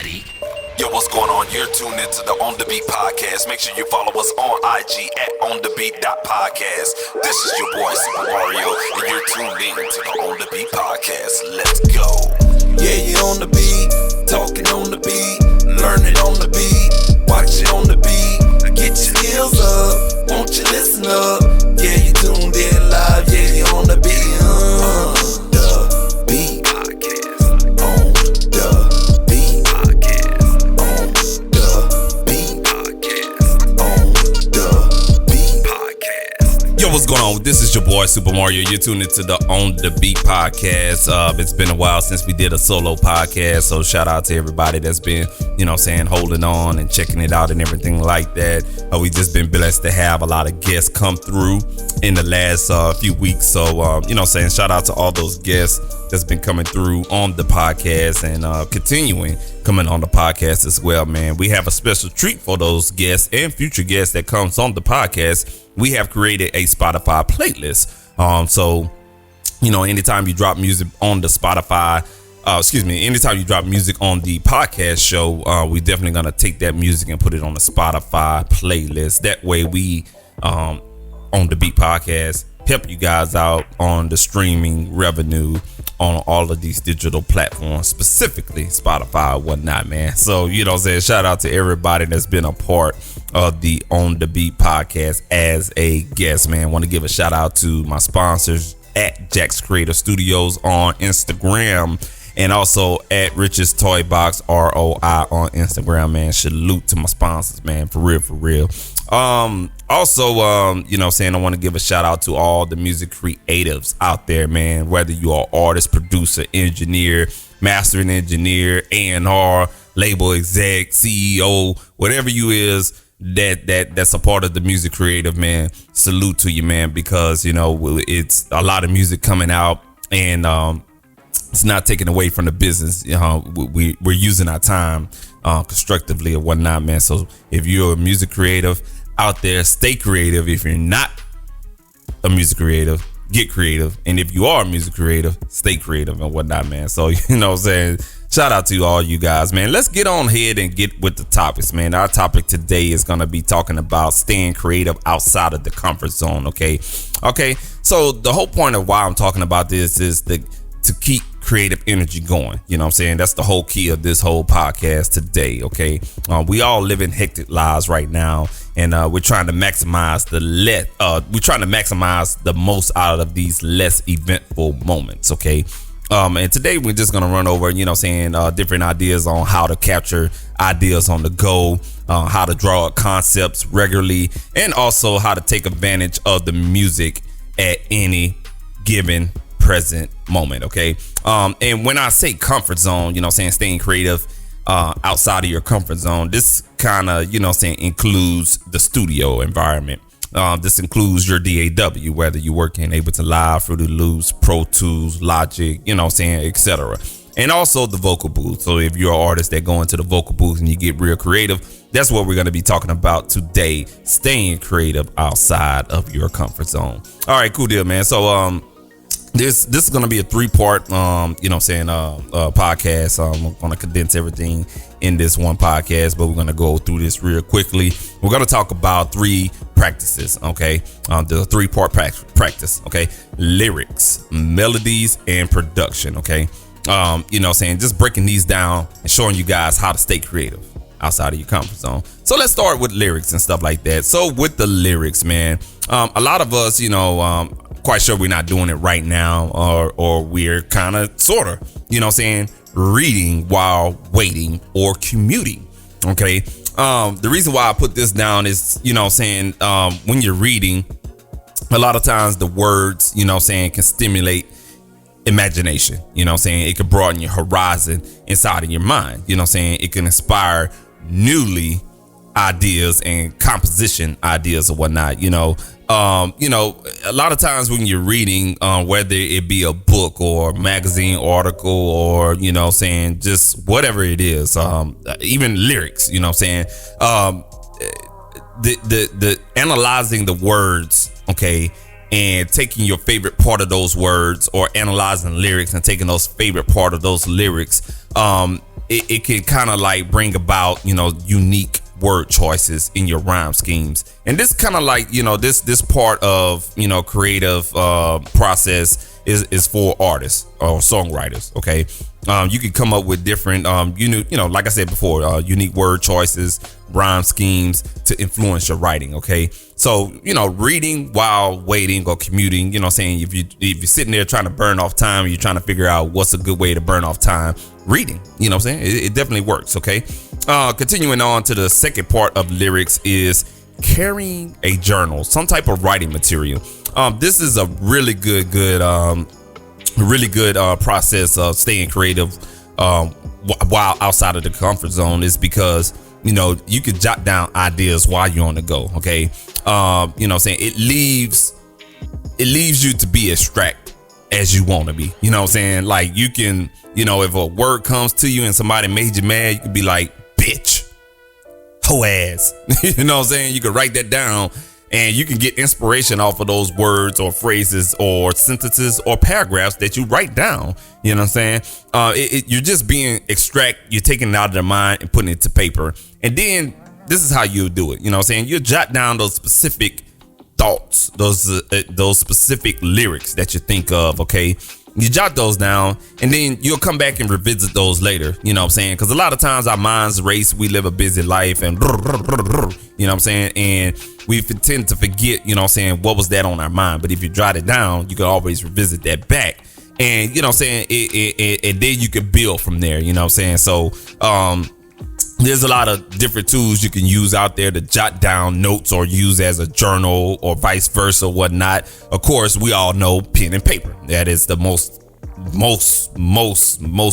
comedy. Yo, what's going on? You're tuned into the On The Beat podcast. Make sure you follow us on IG at onthebeat.podcast. This is your boy Supa Mario, and you're tuned in to the On The Beat podcast. Let's go. Yeah, you on the beat, talking on the beat, learning on the beat, watching on the beat. Get your skills up, won't you listen up? Yeah, you tuned in live, yeah, you on the beat. The beat podcast. On the beat podcast. On the beat podcast. On the beat podcast. Yo, what's going on? This is your boy Supa Mario. You're tuned into the On The Beat podcast. It's been a while since we did a solo podcast, so shout out to everybody that's been, holding on and checking it out and everything like that. We just been blessed to have a lot of guests come through in the last few weeks. So, shout out to all those guests that's been coming through on the podcast and continuing coming on the podcast as well, man. We have a special treat for those guests and future guests that comes on the podcast. We have created a Spotify playlist. Anytime you drop music on the Spotify, anytime you drop music on the podcast show, we definitely gonna take that music and put it on the Spotify playlist. That way we, on the Beat podcast, help you guys out on the streaming revenue on all of these digital platforms, specifically Spotify and whatnot, man. So, shout out to everybody that's been a part of the On The Beat podcast as a guest, man. Want to give a shout out to my sponsors at Jack's Creative Studios on Instagram and also at Rich's Toy Box ROI on Instagram, man. Salute to my sponsors, man, for real. I want to give a shout out to all the music creatives out there, man. Whether you are artist, producer, engineer, mastering engineer, A&R, label exec, CEO, whatever you is that's a part of the music creative, man. Salute to you, man, because it's a lot of music coming out and it's not taken away from the business. We're using our time constructively or whatnot, man. So if you're a music creative out there, stay creative. If you're not a music creative, get creative. And if you are a music creative, stay creative and whatnot, man. So, shout out to all you guys, man. Let's get on ahead and get with the topics, man. Our topic today is going to be talking about staying creative outside of the comfort zone, okay? So the whole point of why I'm talking about this is to keep creative energy going. That's the whole key of this whole podcast today, okay? We all live in hectic lives right now, and we're trying to maximize the most out of these less eventful moments, okay? And today we're just gonna run over, different ideas on how to capture ideas on the go, how to draw up concepts regularly, and also how to take advantage of the music at any given present moment, okay? And when I say comfort zone, staying creative outside of your comfort zone, this kind of, includes the studio environment. This includes your DAW, whether you're working Ableton Live, Fruity Loops, Pro Tools, Logic, etc. And also the vocal booth. So if you're an artist that go into the vocal booth and you get real creative, that's what we're going to be talking about today. Staying creative outside of your comfort zone. All right, cool deal, man. So this is going to be a 3-part podcast. I'm going to condense everything in this one podcast, but we're going to go through this real quickly. We're going to talk about 3 practices, okay? The 3-part practice, okay? Lyrics, melodies, and production, okay? Just breaking these down and showing you guys how to stay creative outside of your comfort zone. So let's start with lyrics and stuff like that. So with the lyrics, man, a lot of us, quite sure we're not doing it right now, or we're kind of sort of, reading while waiting or commuting, okay? The reason why I put this down is, when you're reading, a lot of times the words, can stimulate imagination, it can broaden your horizon inside of your mind, it can inspire newly ideas and composition ideas or whatnot, a lot of times when you're reading, whether it be a book or magazine article or, just whatever it is, even lyrics, the analyzing the words, okay, and taking your favorite part of those words, or analyzing lyrics and taking those favorite part of those lyrics, it can kind of like bring about, unique word choices in your rhyme schemes. And this kind of like, this part of, creative process is for artists or songwriters. Okay. You can come up with different, like I said before, unique word choices, rhyme schemes to influence your writing. Okay. So, reading while waiting or commuting, saying if you're sitting there trying to burn off time, you're trying to figure out what's a good way to burn off time, reading, it definitely works. Okay. Continuing on to the second part of lyrics is carrying a journal, some type of writing material. This is a really good process of staying creative while outside of the comfort zone, is because you can jot down ideas while you're on the go. Okay. It leaves you to be abstract as you want to be. Like you can, if a word comes to you and somebody made you mad, you could be like, bitch, hoe ass. You can write that down and you can get inspiration off of those words or phrases or sentences or paragraphs that you write down. You're just being extract. You're taking it out of their mind and putting it to paper. And then this is how you do it. You jot down those specific thoughts, those specific lyrics that you think of. Okay. You jot those down and then you'll come back and revisit those later. Because a lot of times our minds race, we live a busy life and and we tend to forget, what was that on our mind. But if you jot it down, you can always revisit that back. And and then you can build from there. So there's a lot of different tools you can use out there to jot down notes or use as a journal or vice versa, whatnot. Of course, we all know pen and paper. That is the most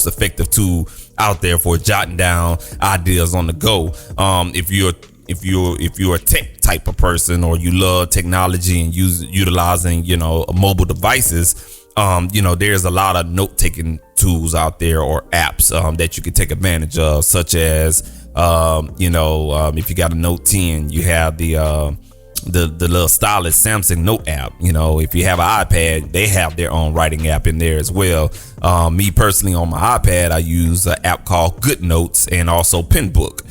effective tool out there for jotting down ideas on the go. If you're a tech type of person or you love technology and utilizing mobile devices, there's a lot of note-taking tools out there or apps that you can take advantage of, such as if you got a Note 10, you have the little stylish Samsung Note app. If you have an iPad, they have their own writing app in there as well. Me personally, on my iPad, I use an app called Good Notes and also Penbook.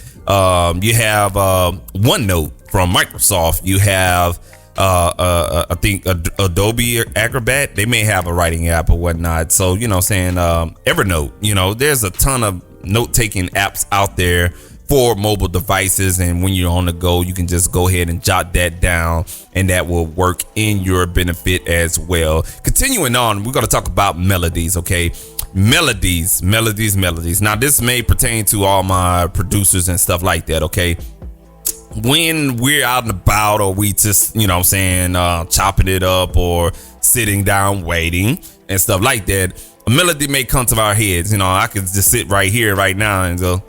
You have OneNote from Microsoft. You have I think Adobe Acrobat, they may have a writing app or whatnot. So, Evernote, there's a ton of note-taking apps out there for mobile devices. And when you're on the go, you can just go ahead and jot that down and that will work in your benefit as well. Continuing on, we're going to talk about melodies. Okay. Melodies. Now, this may pertain to all my producers and stuff like that. Okay. When we're out and about or we just, chopping it up or sitting down waiting and stuff like that, a melody may come to our heads. I could just sit right here right now and go,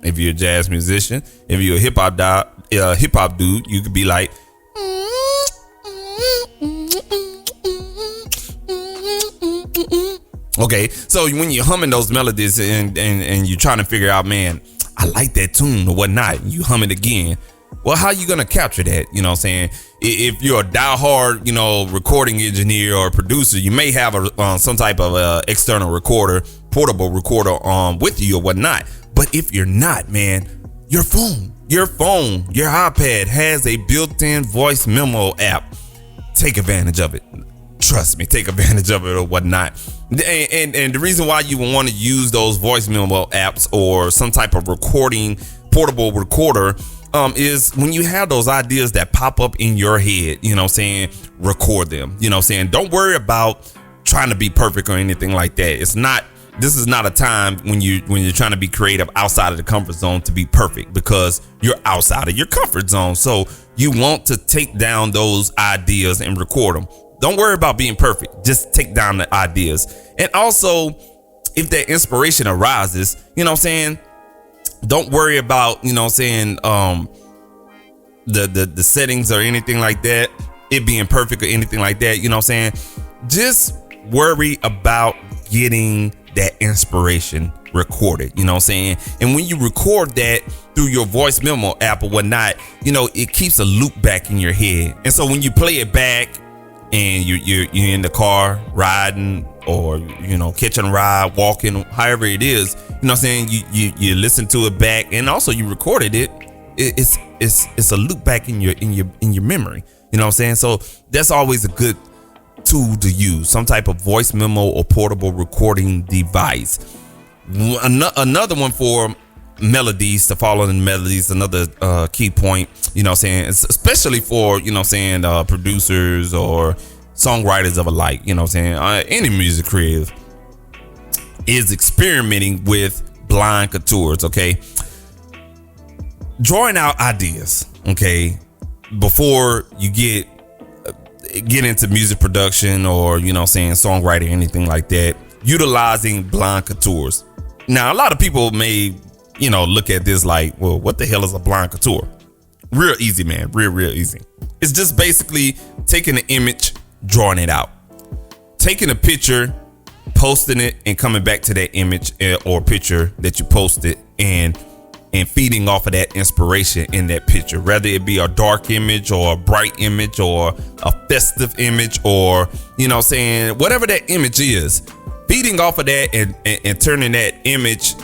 If you're a jazz musician, if you're a hip hop dude, you could be like, okay, so when you're humming those melodies and you're trying to figure out, man, I like that tune or whatnot, you hum it again. Well, how you gonna capture that? If you're a diehard, recording engineer or producer, you may have some type of external recorder, portable recorder with you or whatnot. But if you're not, man, your phone, your iPad has a built-in voice memo app. Take advantage of it. Trust me, take advantage of it or whatnot. And the reason why you want to use those voice memo apps or some type of portable recorder is when you have those ideas that pop up in your head, record them. Don't worry about trying to be perfect or anything like that. This is not a time when you're trying to be creative outside of the comfort zone to be perfect, because you're outside of your comfort zone. So you want to take down those ideas and record them. Don't worry about being perfect. Just take down the ideas. And also, if that inspiration arises, don't worry about, the settings or anything like that, it being perfect or anything like that, just worry about getting that inspiration recorded, and when you record that through your voice memo app or whatnot, it keeps a loop back in your head. And so when you play it back and you're in the car riding, or catching a ride, walking, however it is, what I'm saying, you listen to it back, and also you recorded it. It's a loop back in your memory. You know what I'm saying? So that's always a good tool to use, some type of voice memo or portable recording device. Another one for melodies, to follow the melodies, another key point, especially for producers or songwriters of alike, any music creative, is experimenting with blind contours. Okay, drawing out ideas, okay, before you get into music production or songwriting, anything like that, utilizing blind contours. Now, a lot of people may look at this like, well, what the hell is a blind contour? Real easy, man. Real easy. It's just basically taking an image, drawing it out, taking a picture, posting it, and coming back to that image or picture that you posted, and feeding off of that inspiration in that picture, whether it be a dark image or a bright image or a festive image, or whatever that image is, feeding off of that and turning that image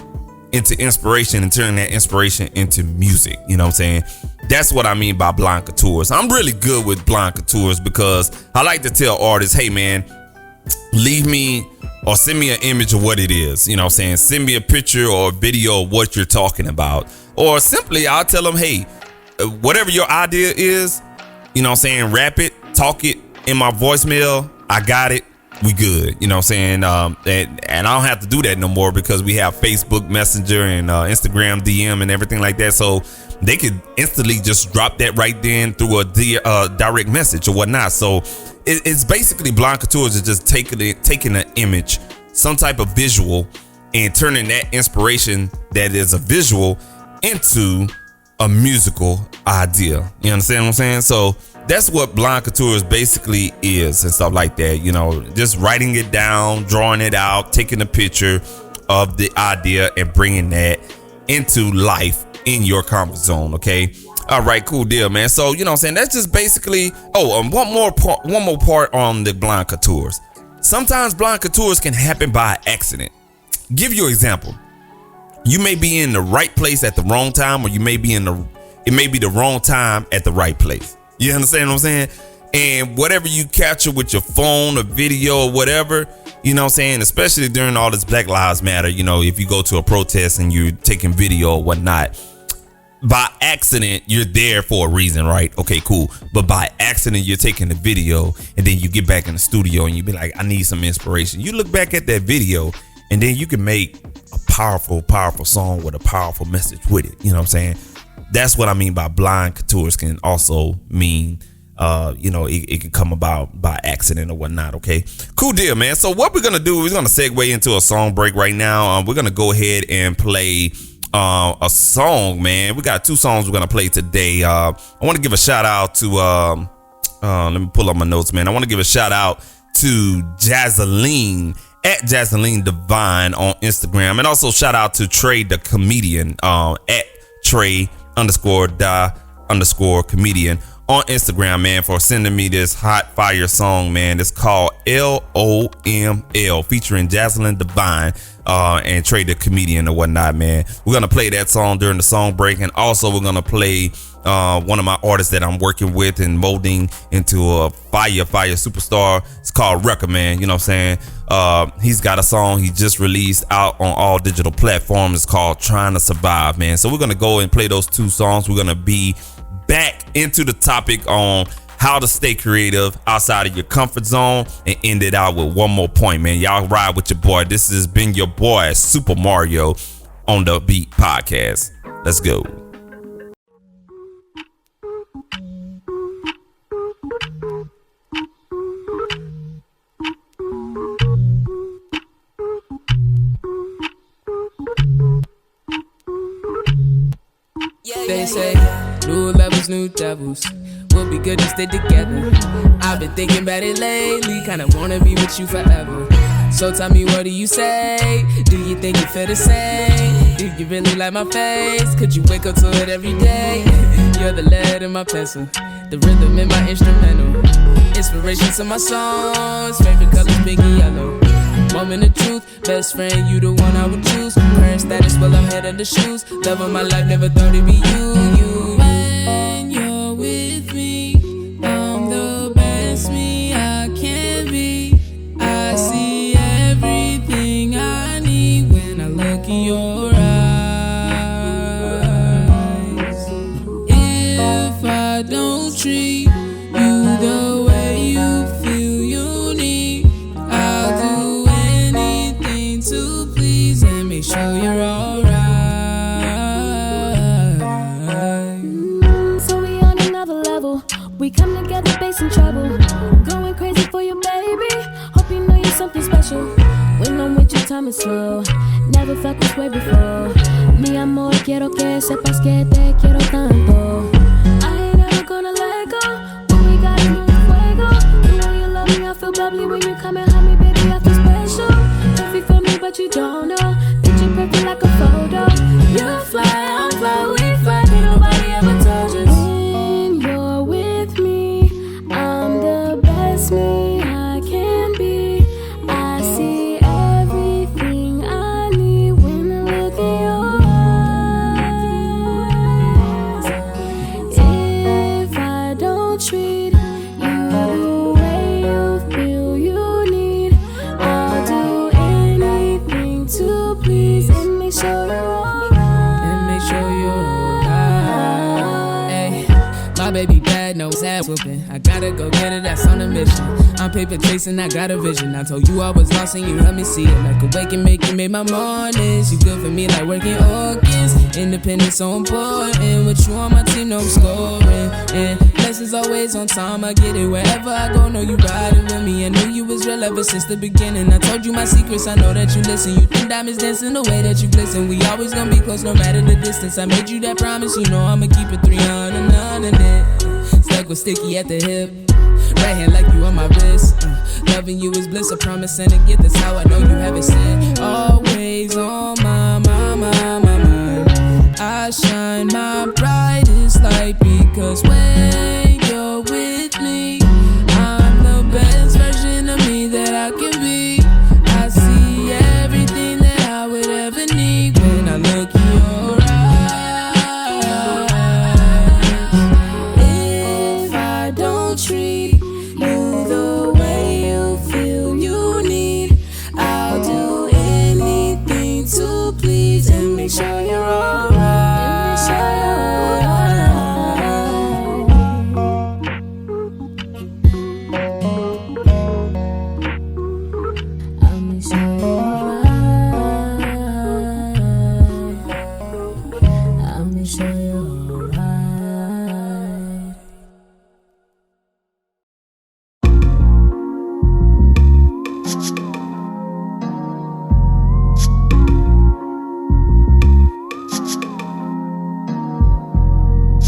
into inspiration, and turning that inspiration into music. You know what I'm saying? That's what I mean by blind contours. I'm really good with blind contours because I like to tell artists, hey man, leave me or send me an image of what it is. You know what I'm saying? Send me a picture or a video of what you're talking about. Or simply I'll tell them, hey, whatever your idea is, rap it, talk it in my voicemail. I got it. We good. You know what I'm saying? And I don't have to do that no more because we have Facebook Messenger and Instagram DM and everything like that. So they could instantly just drop that right then through a direct message or whatnot. So it's basically blind contours is just taking an image, some type of visual, and turning that inspiration that is a visual into a musical idea. You understand what I'm saying? So that's what blind contours basically is and stuff like that. Just writing it down, drawing it out, taking a picture of the idea and bringing that into life in your comfort zone. Okay. All right, cool deal, man. So, what I'm saying, that's just basically, one more part on the blind contours. Sometimes blind contours can happen by accident. Give you an example. You may be in the right place at the wrong time, or it may be the wrong time at the right place. You understand what I'm saying? And whatever you capture with your phone or video or whatever, you know what I'm saying, especially during all this Black Lives Matter, if you go to a protest and you're taking video or whatnot, by accident, you're there for a reason, right? Okay, cool. But by accident, you're taking the video, and then you get back in the studio and you be like, I need some inspiration. You look back at that video, and then you can make a powerful song with a powerful message with it. You know what I'm saying? That's what I mean by blind contours can also mean, it can come about by accident or whatnot. Okay, cool deal, man. So what we're going to do, we're going to segue into a song break right now. We're going to go ahead and play a song, man. We got 2 songs we're gonna play today. I want to give a shout out to let me pull up my notes, man. I want to give a shout out to Jazelyn at Jazelyn Divine on Instagram, and also shout out to Trey the comedian at Trey_the_comedian on Instagram, man, for sending me this hot fire song, man. It's called LOML, featuring Jazelyn Divine and Trey the comedian or whatnot, man. We're gonna play that song during the song break, and also we're gonna play one of my artists that I'm working with and molding into a fire superstar. It's called Wrecka, man. You know what I'm saying? He's got a song he just released out on all digital platforms. It's called Trying to Survive, man. So we're gonna go and play those 2 songs. We're gonna be back into the topic on how to stay creative outside of your comfort zone, and end it out with one more point, man. Y'all ride with your boy. This has been your boy Supa Mario on the Beat Podcast. Let's go. They say new levels, new devils. We'll be good to stay together. I've been thinking about it lately. Kinda wanna be with you forever. So tell me, what do you say? Do you think you feel the same? Do you really like my face? Could you wake up to it every day? You're the lead in my pencil, the rhythm in my instrumental. Inspiration to my songs, favorite colors, big and yellow. Moment of truth, best friend, you the one I would choose. Current status, well, I'm head of the shoes. Love of my life, never thought it'd be you. When you're with me, I'm the best me I can be. I see everything I need when I look in your eyes. If I don't treat you the way you feel you need, I'll do anything to please and make sure you're alright. So we on another level. We come together, facing trouble. Going crazy for you, baby. Hope you know you're something special. When I'm with you, time is slow. Never felt this way before. Mi amor, quiero que sepas que te quiero tanto. I ain't ever gonna let go. When we got it, fuego. You know you love me, I feel bubbly when you come and hug me, baby, I feel special. If you feel me, but you don't know. Picture perfect like a photo. You fly, I'm fly, we fly. Ain't nobody ever told you. When you're with me, I'm the best me I can be. I see everything I need when I look in your eyes. If I don't treat you the way you feel you need, I'll do anything to please and make sure you're alright. And make sure you're alright. Hey, my baby bad, no ass whooping. I gotta go get it, that's on a mission. I'm paper chasing, I got a vision. I told you I was lost and you helped me see it. Like awaken, made my mornings. You good for me like working organs. Independence so important. With you on my team, no scoring. And blessings always on time, I get it wherever I go. Know you riding with me. I knew you was real ever since the beginning. I told you my secrets, I know that you listen. You think diamonds dancing the way that you glisten. We always gonna be close no matter the distance. I made you that promise, you know I'ma keep it 300 none in it. Stuck with sticky at the hip. Right hand like you on my wrist. Loving you is bliss, I promise and to get this how I know you haven't said. Always on my mind. I shine my brightest light because when you're with me, I'm the best version of me that I can be. I see everything that I would ever need when I look in your eyes. If I don't treat you the way you feel you need, I'll do anything to please and make sure you're alright. I'll make sure you're alright. I'll make sure you're alright.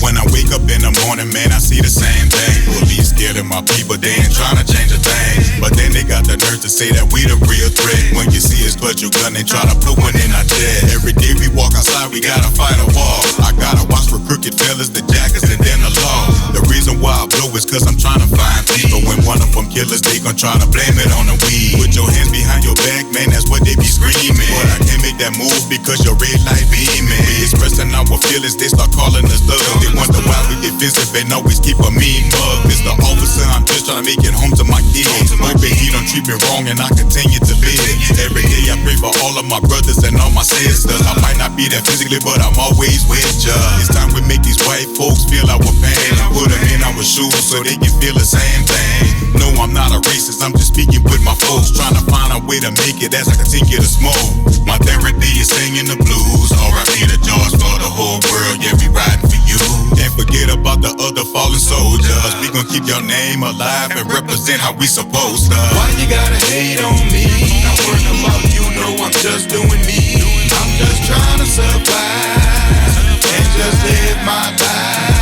When I wake up in the morning, man, I see the same thing. Police scared of my people, they ain't trying to change a thing. But then they got the nerve to say that we the real threat. When you see us clutch your gun, they try to put one in our chest. Every day we walk outside, we gotta fight a war. I gotta watch for crooked fellas, the jackets, and then the law. The reason why I blow is cause I'm trying to find peace. But when one of them killers, they gon' try to blame it on the weed. Put your hands behind your back, man, that's what they be screaming. But I can't make that move because your red light beaming. We expressing our feelings, they start calling us thugs. They wonder why we defensive and always keep a mean mug. It's the officer, I'm just trying to make it home to my kids. Hoping he don't treat me wrong and I continue to live. Every day I pray for all of my brothers and all my sisters. I might not be there physically, but I'm always with ya. It's time we make these white folks feel our pain and put them in our shoes so they can feel the same thing. No, I'm not a racist, I'm just speaking with my folks, trying to find a way to make it as I continue to smoke. My therapy is singing the blues. R.I.P. to George for the whole world, yeah, we riding for you. Can't forget about the other fallen soldiers. We gon' keep your name alive and represent how we supposed to. Why you gotta hate on me? Not worrying about you, know I'm just doing me. I'm just trying to survive and just live my life.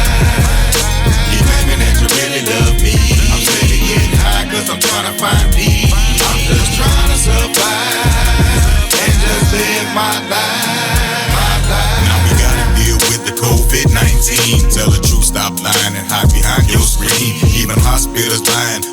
You claiming that you really love me. I'm steady getting high cause I'm trying to find peace. I'm just trying to survive and just live my life. Now we gotta deal with the COVID-19. Tell the truth, stop lying and hide behind your screen. Even hospitals lying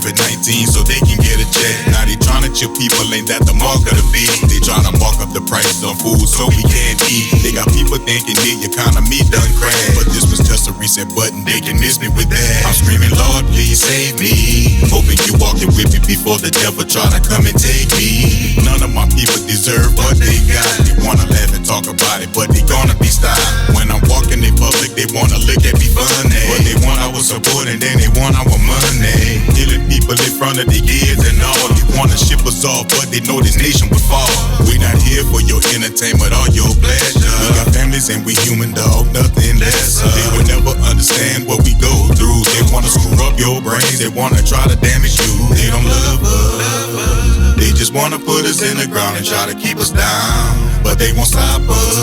COVID-19 so they can get a check. Now they tryna chill people, ain't that the mark of the beast? They tryna mark up the prices on food so we can't eat. They got people thinking the economy done crash, but this was just a reset button, they can miss me with that. I'm screaming, Lord, please save me. Hoping you walking with me before the devil try to come and take me. None of my people deserve what they got. They wanna laugh and talk about it, but they gonna be stopped. When I'm walking in public, they wanna look at me funny, but they want our support and then they want our money. Killing people in front of the kids and all. They wanna ship us off, but they know this nation would fall. We not here for your entertainment or your pleasure. We got families and we human, dog, nothing less. They will never understand what we go through. They wanna screw up your brains, they wanna try to damage you. They don't love us, they just wanna put us in the ground and try to keep us down, but they won't stop us.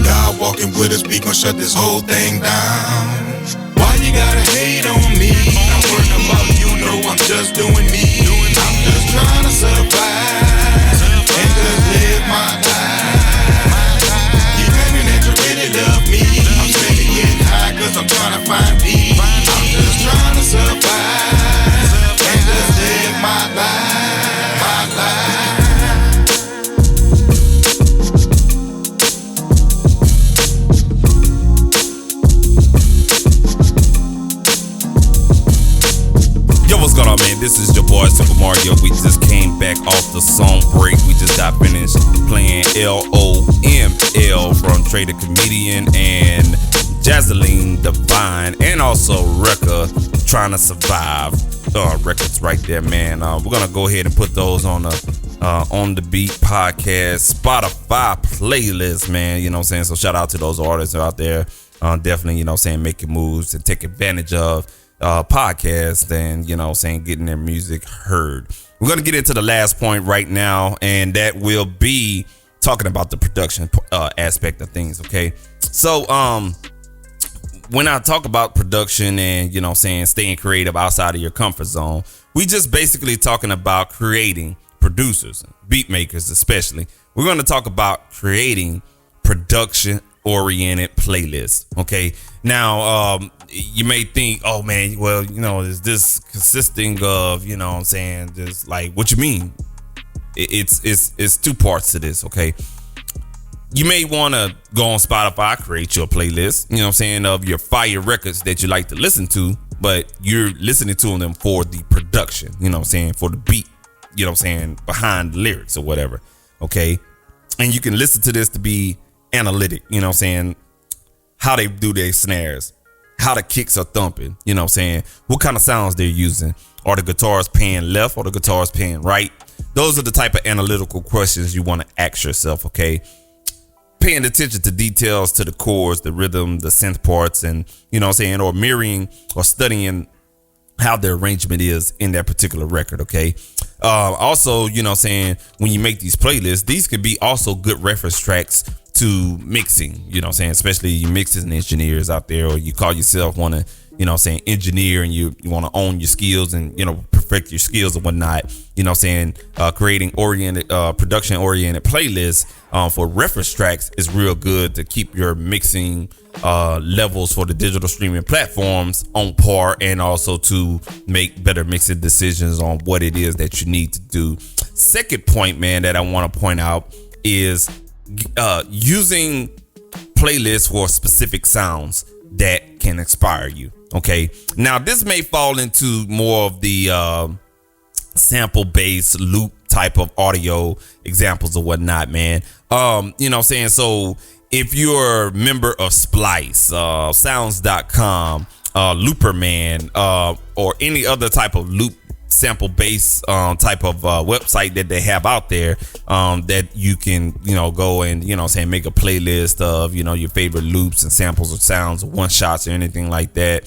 God walking with us, we gon' shut this whole thing down. Why you gotta hate on me? I'm worrying about you, know I'm just doing me. I'm just trying to survive and just live my life. You claiming that you really love me, I'm steady getting high cause I'm trying to find peace. I'm just trying to survive and just live my life, my life. Yo, what's going on, man? This is your boy Supa Mario. We just came back off the song break. We just got finished playing LOML from Trey the Comedian and Jazelyn Divine, and also Wrecka, Trying to Survive. Records right there, man. We're gonna go ahead and put those on the Beat podcast Spotify playlist, man. You know what I'm saying? So shout out to those artists out there. Definitely, you know what I'm saying, making moves and take advantage of podcast and, you know, saying getting their music heard. We're going to get into the last point right now, and that will be talking about the production aspect of things. Okay, so when I talk about production and, you know, saying staying creative outside of your comfort zone, we just basically talking about creating producers, beat makers especially. We're going to talk about creating production oriented playlists. Okay, now you may think, oh man, well, you know, is this consisting of, you know what I'm saying, just like, what you mean? It's two parts to this. Okay, you may want to go on Spotify, create your playlist, you know what I'm saying, of your fire records that you like to listen to, but you're listening to them for the production, you know what I'm saying, for the beat, you know what I'm saying, behind the lyrics or whatever. Okay, and you can listen to this to be analytic, you know what I'm saying, how they do their snares, how the kicks are thumping, you know what I'm saying, what kind of sounds they're using. Are the guitars paying left or the guitars paying right? Those are the type of analytical questions you want to ask yourself. Okay, paying attention to details, to the chords, the rhythm, the synth parts, and, you know what I'm saying, or mirroring or studying how the arrangement is in that particular record. Okay, also, you know what I'm saying, when you make these playlists, these could be also good reference tracks to mixing, you know what I'm saying, especially you mixing engineers out there, or you call yourself want to, you know what I'm saying, engineer, and you want to own your skills and, you know, perfect your skills and whatnot, you know what I'm saying, creating production oriented playlists for reference tracks is real good to keep your mixing levels for the digital streaming platforms on par, and also to make better mixing decisions on what it is that you need to do. Second point, man, that I want to point out is using playlists for specific sounds that can inspire you. Okay, now this may fall into more of the sample based loop type of audio examples or whatnot, man. You know what I'm saying? So if you're a member of Splice, sounds.com, Looperman, or any other type of loop sample based type of website that they have out there, that you can, you know, go and, you know, say, make a playlist of, you know, your favorite loops and samples or sounds or one shots or anything like that.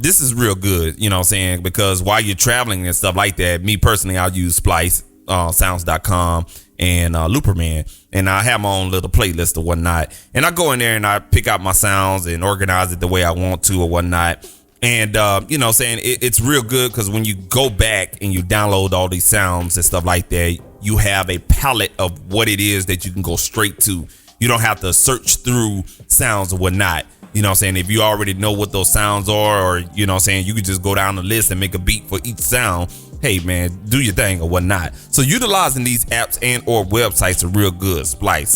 This is real good, you know what I'm saying, because while you're traveling and stuff like that, me personally, I'll use Splice, sounds.com, and Looperman, and I have my own little playlist or whatnot, and I go in there and I pick out my sounds and organize it the way I want to or whatnot. And, you know, saying it's real good because when you go back and you download all these sounds and stuff like that, you have a palette of what it is that you can go straight to. You don't have to search through sounds or whatnot. You You know what I'm saying? If you already know what those sounds are, or, you know what I'm saying, you could just go down the list and make a beat for each sound. Hey, man, do your thing or whatnot. So utilizing these apps and or websites are real good. Splice,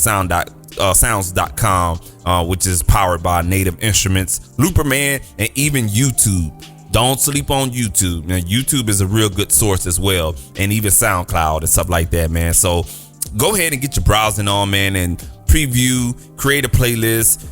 sounds.com, which is powered by Native Instruments, Looperman, and even YouTube. Don't sleep on YouTube. Now, YouTube is a real good source as well, and even SoundCloud and stuff like that, man. So go ahead and get your browsing on, man, and preview, create a playlist,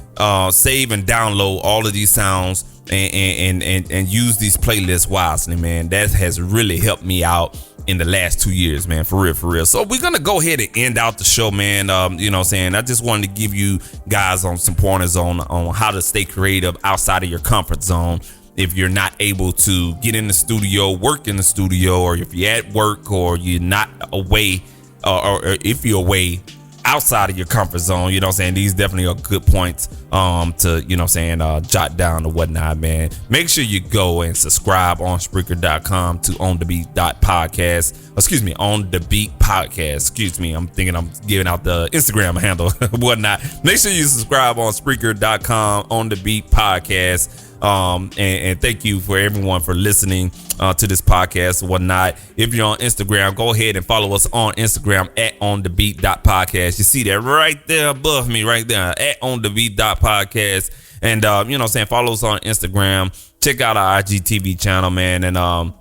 save and download all of these sounds, and use these playlists wisely, man. That has really helped me out in the last 2 years, man, for real. So we're gonna go ahead and end out the show, man. You know what I'm saying? I just wanted to give you guys on some pointers on how to stay creative outside of your comfort zone. If you're not able to get in the studio, work in the studio, or if you're at work, or you're not away, or if you're away outside of your comfort zone, you know what I'm saying? These definitely are good points to, you know what I'm saying, jot down or whatnot, man. Make sure you go and subscribe on Spreaker.com to On The Beat podcast. Excuse me, On The Beat podcast. Excuse me, I'm thinking I'm giving out the Instagram handle whatnot. Make sure you subscribe on Spreaker.com On The Beat podcast. And thank you for everyone for listening to this podcast and whatnot. If you're on Instagram, go ahead and follow us on Instagram at onthebeat.podcast. You see that right there above me, right there at onthebeat.podcast. And you know what I'm saying, follow us on Instagram. Check out our IGTV channel, man. And you know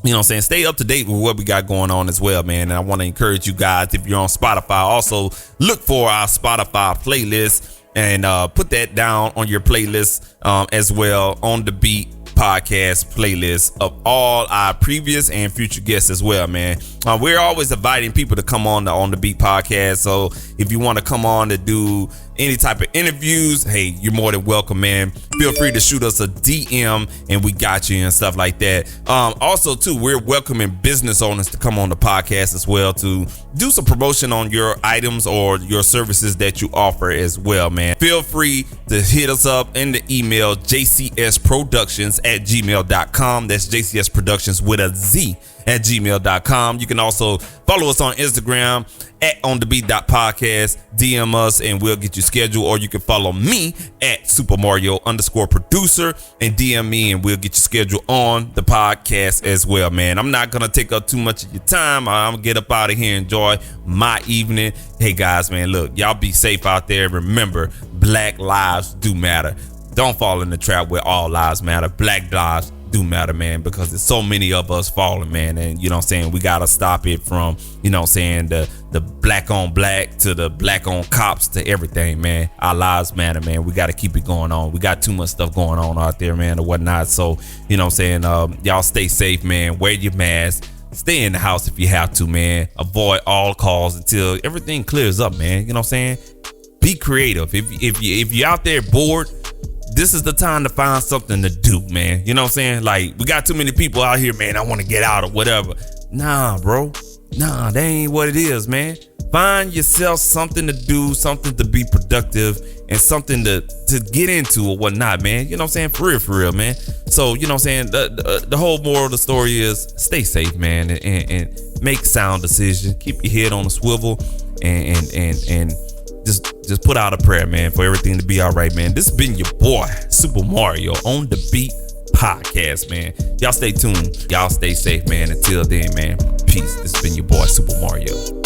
what I'm saying, stay up to date with what we got going on as well, man. And I want to encourage you guys, if you're on Spotify, also look for our Spotify playlist and put that down on your playlist as well, On The Beat podcast playlist of all our previous and future guests as well, man. We're always inviting people to come on the On The Beat podcast. So if you want to come on to do any type of interviews, hey, you're more than welcome, man. Feel free to shoot us a DM and we got you and stuff like that. Also too, we're welcoming business owners to come on the podcast as well to do some promotion on your items or your services that you offer as well, man. Feel free to hit us up in the email jcsproductions@gmail.com. That's JCS Productions with a Z at gmail.com. You can also follow us on Instagram at onthebeat.podcast. DM us and we'll get you scheduled, or you can follow me at Supa Mario _producer and DM me and we'll get you scheduled on the podcast as well, man. I'm not gonna take up too much of your time. I'm gonna get up out of here and enjoy my evening. Hey guys, man, look, y'all be safe out there. Remember, Black lives do matter. Don't fall in the trap where all lives matter. Black lives do matter, man, because there's so many of us falling, man. And you know what I'm saying, we gotta stop it from, you know what I'm saying, the black on black to the black on cops to everything, man. Our lives matter, man. We gotta keep it going on. We got too much stuff going on out there, man, or whatnot. So you know what I'm saying, y'all stay safe, man. Wear your mask. Stay in the house if you have to, man. Avoid all calls until everything clears up, man. You know what I'm saying? Be creative. If you're out there bored, this is the time to find something to do, man. You know what I'm saying? Like, we got too many people out here, man, I want to get out or whatever. Nah, bro. Nah, that ain't what it is, man. Find yourself something to do, something to be productive, and something to get into or whatnot, man. You know what I'm saying? For real, man. So, you know what I'm saying? The whole moral of the story is stay safe, man, and make sound decisions. Keep your head on a swivel and just put out a prayer, man, for everything to be all right, man. This has been your boy, Supa Mario, On The Beat podcast, man. Y'all stay tuned. Y'all stay safe, man. Until then, man, peace. This has been your boy, Supa Mario.